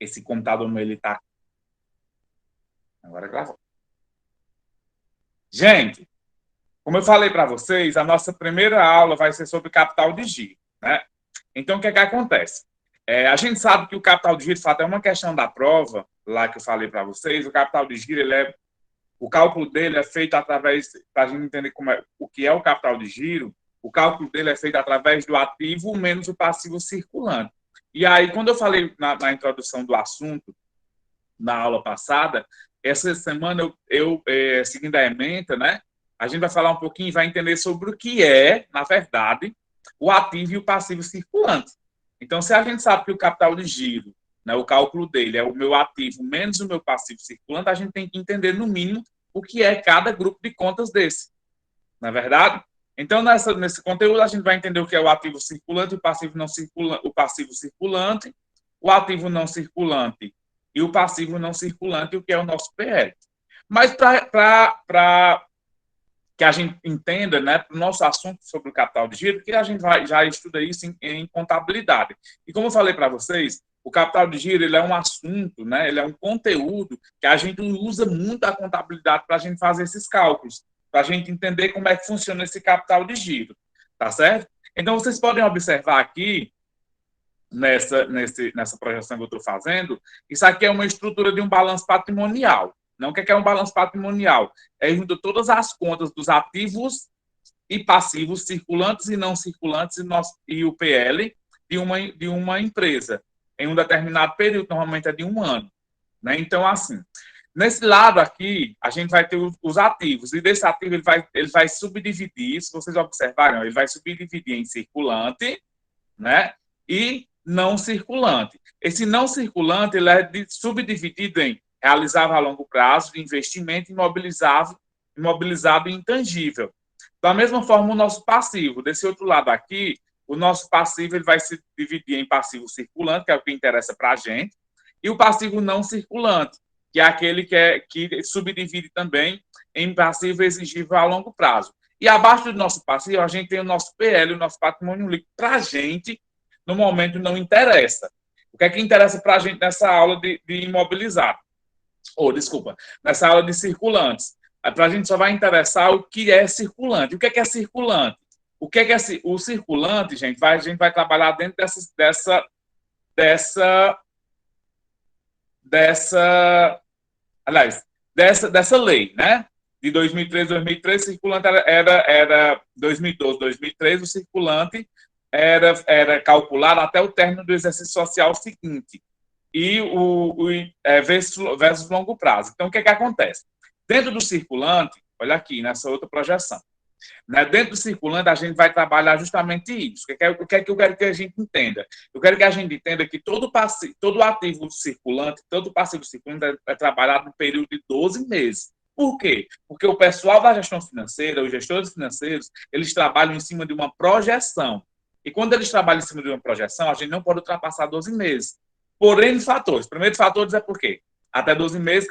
Esse computador meu, ele tá... Agora gravou. Gente, como eu falei para vocês, a nossa primeira aula vai ser sobre capital de giro, né? Então, o que é que acontece? A gente sabe que o capital de giro, de fato, é uma questão da prova, lá que eu falei para vocês. O capital de giro, o cálculo dele é feito através, para a gente entender o que é o capital de giro, o cálculo dele é feito através do ativo menos o passivo circulante. E aí, quando eu falei na introdução do assunto, na aula passada, essa semana seguindo a ementa, né, a gente vai falar um pouquinho e vai entender sobre o que é, na verdade, o ativo e o passivo circulante. Então, se a gente sabe que o capital de giro, né, o cálculo dele é o meu ativo menos o meu passivo circulante, a gente tem que entender, no mínimo, o que é cada grupo de contas desse. Não é verdade? Então, nesse conteúdo, a gente vai entender o que é o ativo circulante, o passivo não circulante, o passivo circulante, o ativo não circulante e o passivo não circulante, o que é o nosso PL. Mas para que a gente entenda, né, para o nosso assunto sobre o capital de giro, que a gente já estuda isso em contabilidade. E como eu falei para vocês, o capital de giro, ele é um assunto, né, ele é um conteúdo que a gente usa muito a contabilidade para a gente fazer esses cálculos, para a gente entender como é que funciona esse capital de giro, tá certo? Então, vocês podem observar aqui, nessa projeção que eu estou fazendo, isso aqui é uma estrutura de um balanço patrimonial. Não, o que é um balanço patrimonial? É junto todas as contas dos ativos e passivos, circulantes e não circulantes, e o PL de uma empresa, em um determinado período, normalmente é de um ano. Né? Então, assim, nesse lado aqui, a gente vai ter os ativos, e desse ativo ele vai subdividir, se vocês observarem, ele vai subdividir em circulante, né? E não circulante. Esse não circulante ele é subdividido em realizável a longo prazo, de investimento imobilizado e intangível. Da mesma forma, o nosso passivo. Desse outro lado aqui, o nosso passivo ele vai se dividir em passivo circulante, que é o que interessa para a gente, e o passivo não circulante, que é aquele que subdivide também em passivo exigível a longo prazo. E abaixo do nosso passivo, a gente tem o nosso PL, o nosso patrimônio líquido. Para a gente, no momento, não interessa. O que é que interessa para a gente nessa aula de imobilizado? Desculpa, nessa aula de circulantes. Para a gente só vai interessar o que é circulante. O que é circulante? O que é o circulante, gente? A gente vai trabalhar dentro dessa lei, né? De 2013, circulante era 2012, 2013, o circulante era calculado até o término do exercício social seguinte e versus longo prazo. Então, o que acontece? Dentro do circulante, olha aqui, nessa outra projeção, né? Dentro do circulante, a gente vai trabalhar justamente isso. O que é que eu quero que a gente entenda? Eu quero que a gente entenda que todo ativo circulante, todo passivo circulante é trabalhado no período de 12 meses. Por quê? Porque o pessoal da gestão financeira, os gestores financeiros, eles trabalham em cima de uma projeção. E quando eles trabalham em cima de uma projeção, a gente não pode ultrapassar 12 meses. Por N fatores. O primeiro fator é por quê? Até 12 meses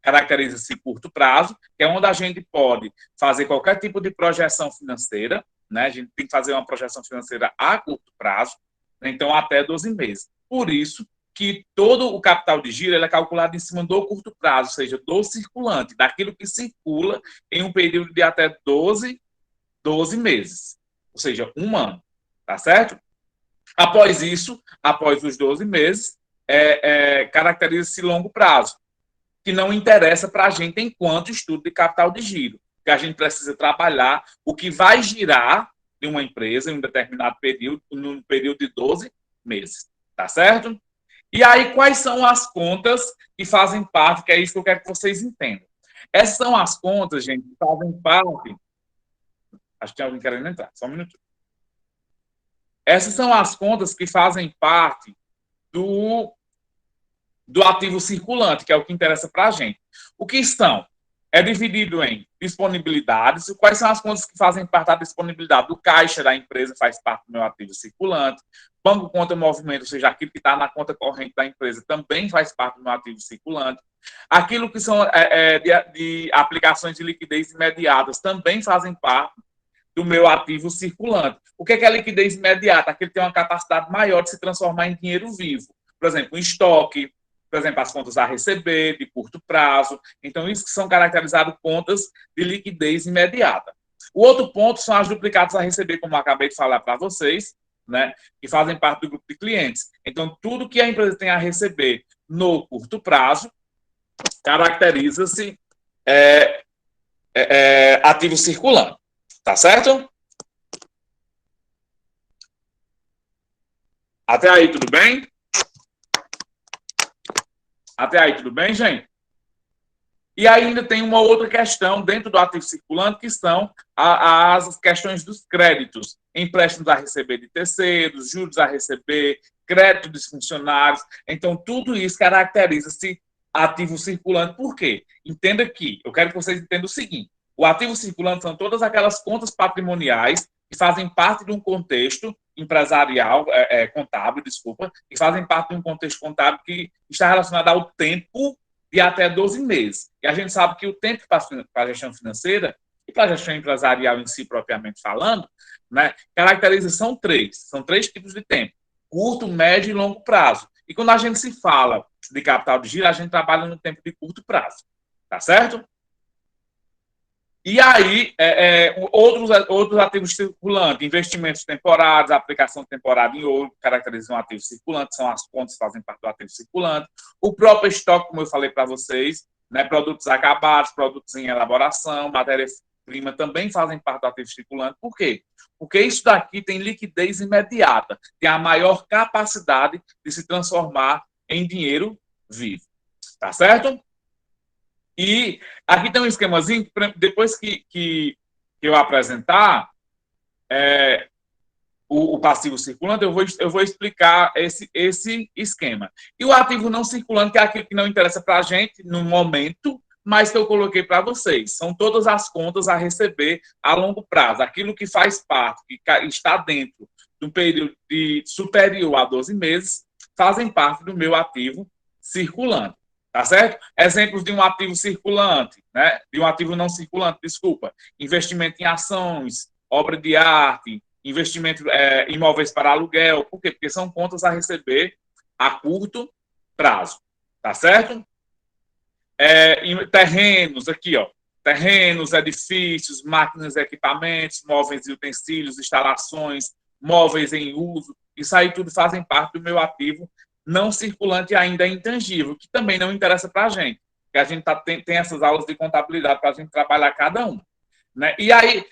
caracteriza-se curto prazo, que é onde a gente pode fazer qualquer tipo de projeção financeira, né? A gente tem que fazer uma projeção financeira a curto prazo, né? Então até 12 meses. Por isso que todo o capital de giro é calculado em cima do curto prazo, ou seja, do circulante, daquilo que circula em um período de até 12 meses, ou seja, um ano, tá certo? Após isso, após os 12 meses, caracteriza-se longo prazo, que não interessa para a gente enquanto estudo de capital de giro, que a gente precisa trabalhar o que vai girar em uma empresa em um determinado período, num período de 12 meses, tá certo? E aí, quais são as contas que fazem parte, que é isso que eu quero que vocês entendam. Essas são as contas, gente, que fazem parte... Acho que tem alguém querendo entrar, só um minutinho. Essas são as contas que fazem parte do ativo circulante, que é o que interessa para a gente. O que são? É dividido em disponibilidades. Quais são as contas que fazem parte da disponibilidade? Do caixa da empresa faz parte do meu ativo circulante. Banco, conta, movimento, ou seja, aquilo que está na conta corrente da empresa também faz parte do meu ativo circulante. Aquilo que são de aplicações de liquidez imediatas também fazem parte do meu ativo circulante. O que é a liquidez imediata? Aquele que tem uma capacidade maior de se transformar em dinheiro vivo. por exemplo, o estoque, por exemplo, as contas a receber de curto prazo. Então, isso que são caracterizadas contas de liquidez imediata. O outro ponto são as duplicadas a receber, como eu acabei de falar para vocês, né, que fazem parte do grupo de clientes. Então, tudo que a empresa tem a receber no curto prazo caracteriza-se ativo circulante. Tá certo? Até aí, tudo bem? Até aí, tudo bem, gente? E ainda tem uma outra questão dentro do ativo circulante, que são as questões dos créditos. Empréstimos a receber de terceiros, juros a receber, crédito dos funcionários. Então, tudo isso caracteriza-se ativo circulante. Por quê? Entenda que, eu quero que vocês entendam o seguinte, o ativo circulante são todas aquelas contas patrimoniais que fazem parte de um contexto empresarial, contábil, desculpa, que fazem parte de um contexto contábil que está relacionado ao tempo de até 12 meses. E a gente sabe que o tempo para a gestão financeira e para a gestão empresarial em si, propriamente falando, né, são três tipos de tempo: curto, médio e longo prazo. E quando a gente se fala de capital de giro, a gente trabalha no tempo de curto prazo. Tá certo? E aí, outros ativos circulantes, investimentos temporários, aplicação temporária em ouro, caracterizam ativos circulantes, são as contas que fazem parte do ativo circulante. O próprio estoque, como eu falei para vocês, né, produtos acabados, produtos em elaboração, matéria-prima também fazem parte do ativo circulante. Por quê? Porque isso daqui tem liquidez imediata, tem a maior capacidade de se transformar em dinheiro vivo. Tá certo? E aqui tem um esquemazinho, depois que eu apresentar o passivo circulante, eu vou explicar esse esquema. E o ativo não circulante, que é aquilo que não interessa para a gente no momento, mas que eu coloquei para vocês. São todas as contas a receber a longo prazo. Aquilo que faz parte, que está dentro de um período superior a 12 meses, fazem parte do meu ativo circulante. Tá certo? Exemplos de um ativo circulante, né? De um ativo não circulante, desculpa. Investimento em ações, obra de arte, investimento imóveis para aluguel. Por quê? Porque são contas a receber a curto prazo. Tá certo? Terrenos, aqui, ó. Terrenos, edifícios, máquinas, equipamentos, móveis e utensílios, instalações, móveis em uso. Isso aí tudo fazem parte do meu ativo não circulante ainda intangível, que também não interessa para a gente. Porque a gente tem essas aulas de contabilidade para a gente trabalhar cada um. Né? E aí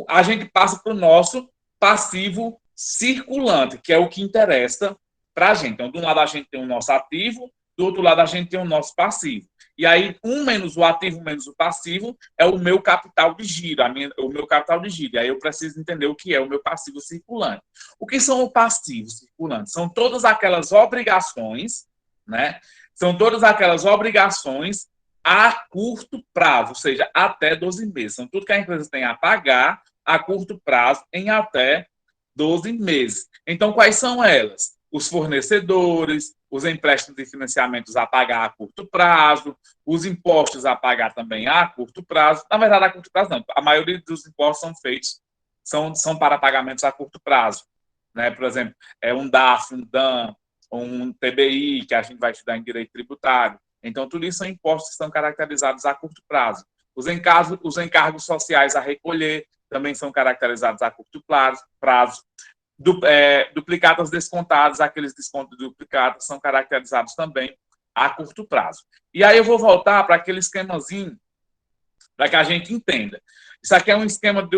a gente passa para o nosso passivo circulante, que é o que interessa para a gente. Então, de um lado a gente tem o nosso ativo, do outro lado a gente tem o nosso passivo. E aí, menos o ativo menos o passivo é o meu capital de giro, o meu capital de giro. E aí eu preciso entender o que é o meu passivo circulante. O que são os passivos circulantes? São todas aquelas obrigações, né? São todas aquelas obrigações a curto prazo, ou seja, até 12 meses. São tudo que a empresa tem a pagar a curto prazo em até 12 meses. Então, quais são elas? Os fornecedores, os empréstimos e financiamentos a pagar a curto prazo, os impostos a pagar também a curto prazo. Na verdade, a curto prazo não. A maioria dos impostos são feitos, são para pagamentos a curto prazo. Né? Por exemplo, um DAF, um DAN, um TBI, que a gente vai estudar em direito tributário. Então, tudo isso são impostos que são caracterizados a curto prazo. Os encargos sociais a recolher também são caracterizados a curto prazo. Duplicatas descontadas, aqueles descontos duplicados são caracterizados também a curto prazo. E aí eu vou voltar para aquele esquemazinho para que a gente entenda. Isso aqui é um esquema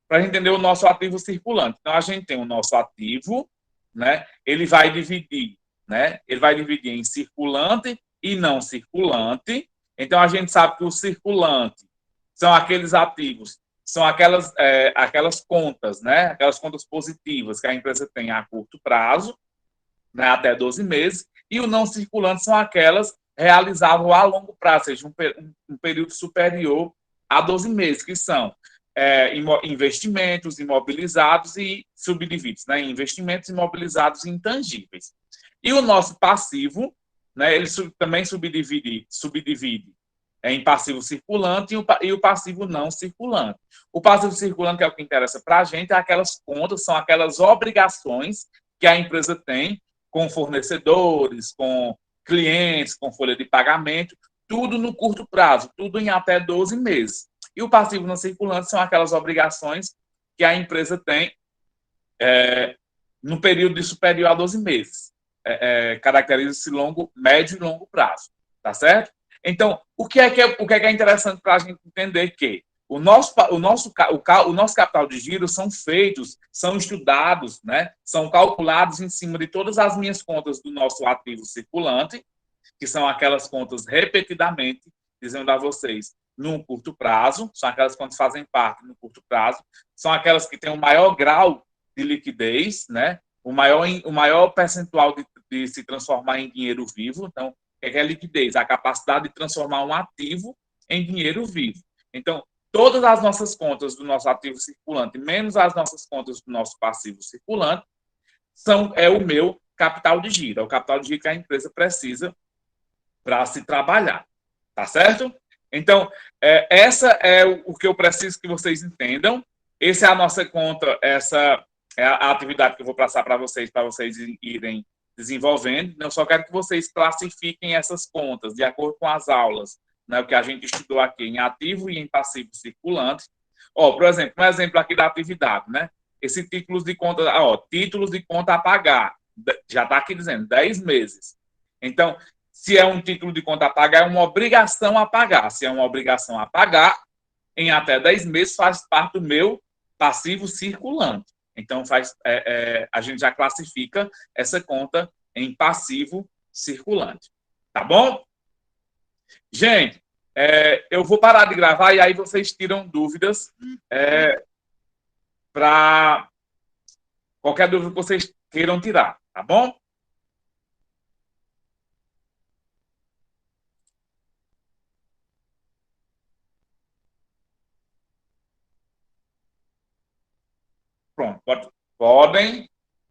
para a gente entender o nosso ativo circulante. Então, a gente tem o nosso ativo, né? Ele vai dividir em circulante e não circulante. Então, a gente sabe que o circulante são aqueles ativos, são aquelas contas, né? Aquelas contas positivas que a empresa tem a curto prazo, né? Até 12 meses, e o não circulante são aquelas realizáveis a longo prazo, ou seja, um período superior a 12 meses, que são investimentos imobilizados e subdivididos, né? Investimentos imobilizados e intangíveis. E o nosso passivo, né? Ele também subdivide em passivo circulante e o passivo não circulante. O passivo circulante, que é o que interessa para a gente, é aquelas contas, são aquelas obrigações que a empresa tem com fornecedores, com clientes, com folha de pagamento, tudo no curto prazo, tudo em até 12 meses. E o passivo não circulante são aquelas obrigações que a empresa tem no período de superior a 12 meses. Caracteriza-se longo, médio e longo prazo, tá certo? Então, o que é interessante para a gente entender que o nosso capital de giro são feitos, são estudados, né? São calculados em cima de todas as minhas contas do nosso ativo circulante, que são aquelas contas repetidamente, dizendo a vocês, num curto prazo, são aquelas contas que fazem parte no curto prazo, são aquelas que têm o maior grau de liquidez, né? O maior percentual de se transformar em dinheiro vivo. Então, o que é liquidez? A capacidade de transformar um ativo em dinheiro vivo. Então, todas as nossas contas do nosso ativo circulante, menos as nossas contas do nosso passivo circulante, é o meu capital de giro. É o capital de giro que a empresa precisa para se trabalhar. Tá certo? Então, essa é o que eu preciso que vocês entendam. Essa é a nossa conta, essa é a atividade que eu vou passar para vocês irem desenvolvendo. Eu só quero que vocês classifiquem essas contas de acordo com as aulas, né, o que a gente estudou aqui em ativo e em passivo circulante. Por exemplo, um exemplo aqui da atividade, né? Esse títulos de conta a pagar, já está aqui dizendo 10 meses. Então, se é um título de conta a pagar, é uma obrigação a pagar. Se é uma obrigação a pagar, em até 10 meses faz parte do meu passivo circulante. Então, a gente já classifica essa conta em passivo circulante. Tá bom? Gente, eu vou parar de gravar e aí vocês tiram dúvidas para qualquer dúvida que vocês queiram tirar. Tá bom? Pronto. Podem